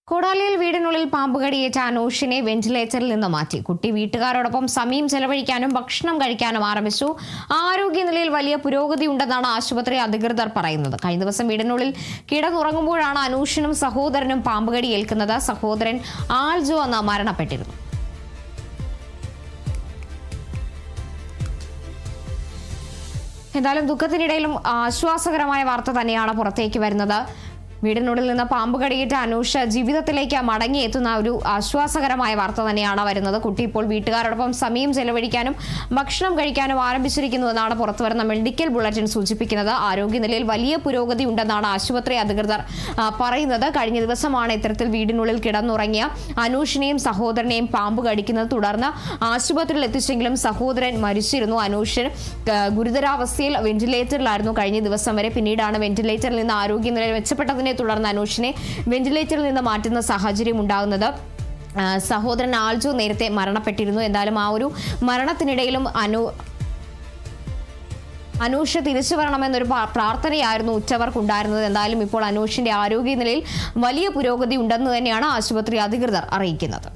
കോടാലിയിൽ വീടിനുള്ളിൽ പാമ്പ് കടിയേറ്റ അനൂഷിനെ വെന്റിലേറ്ററിൽ നിന്ന് മാറ്റി. കുട്ടി വീട്ടുകാരോടൊപ്പം സമയം ചെലവഴിക്കാനും ഭക്ഷണം കഴിക്കാനും ആരംഭിച്ചു. ആരോഗ്യനിലയിൽ വലിയ പുരോഗതി ഉണ്ടെന്നാണ് ആശുപത്രി അധികൃതർ പറയുന്നത്. കഴിഞ്ഞ ദിവസം വീടിനുള്ളിൽ കിടന്നുറങ്ങുമ്പോഴാണ് അനൂഷിനും സഹോദരനും പാമ്പ് കടി ഏൽക്കുന്നത്. സഹോദരൻ ആൽജോ അന്ന് മരണപ്പെട്ടിരുന്നു. എന്തായാലും ദുഃഖത്തിനിടയിലും ആശ്വാസകരമായ വാർത്ത തന്നെയാണ് പുറത്തേക്ക് വരുന്നത്. വീടിനുള്ളിൽ നിന്ന് പാമ്പ് കടിയേറ്റ അനൂഷ് ജീവിതത്തിലേക്ക് മടങ്ങിയെത്തുന്ന ഒരു ആശ്വാസകരമായ വാർത്ത തന്നെയാണ് വരുന്നത്. കുട്ടി ഇപ്പോൾ വീട്ടുകാരോടൊപ്പം സമയം ചെലവഴിക്കാനും ഭക്ഷണം കഴിക്കാനും ആരംഭിച്ചിരിക്കുന്നുവെന്നാണ് പുറത്തുവരുന്ന മെഡിക്കൽ ബുള്ളറ്റിൻ സൂചിപ്പിക്കുന്നത്. ആരോഗ്യനിലയിൽ വലിയ പുരോഗതി ഉണ്ടെന്നാണ് ആശുപത്രി അധികൃതർ പറയുന്നത്. കഴിഞ്ഞ ദിവസമാണ് ഇത്തരത്തിൽ വീടിനുള്ളിൽ കിടന്നുറങ്ങിയ അനൂഷിനെയും സഹോദരനെയും പാമ്പ് കടിക്കുന്നത്. തുടർന്ന് ആശുപത്രിയിൽ എത്തിച്ചെങ്കിലും സഹോദരൻ മരിച്ചിരുന്നു. അനൂഷ് ഗുരുതരാവസ്ഥയിൽ വെന്റിലേറ്ററിലായിരുന്നു കഴിഞ്ഞ ദിവസം വരെ. പിന്നീടാണ് വെന്റിലേറ്ററിൽ നിന്ന് ആരോഗ്യനില മെച്ചപ്പെട്ടതിനെ തുടർന്ന് അനൂഷിനെ വെന്റിലേറ്ററിൽ നിന്ന് മാറ്റുന്ന സാഹചര്യം ഉണ്ടാകുന്നത്. സഹോദരൻ ആൽജോ നേരത്തെ മരണപ്പെട്ടിരുന്നു. എന്തായാലും ആ ഒരു മരണത്തിനിടയിലും അനൂഷ് തിരിച്ചു വരണമെന്നൊരു പ്രാർത്ഥനയായിരുന്നു ഉറ്റവർക്കുണ്ടായിരുന്നത്. എന്തായാലും ഇപ്പോൾ അനൂഷിന്റെ ആരോഗ്യനിലയിൽ വലിയ പുരോഗതി ഉണ്ടെന്ന് തന്നെയാണ് ആശുപത്രി അധികൃതർ അറിയിക്കുന്നത്.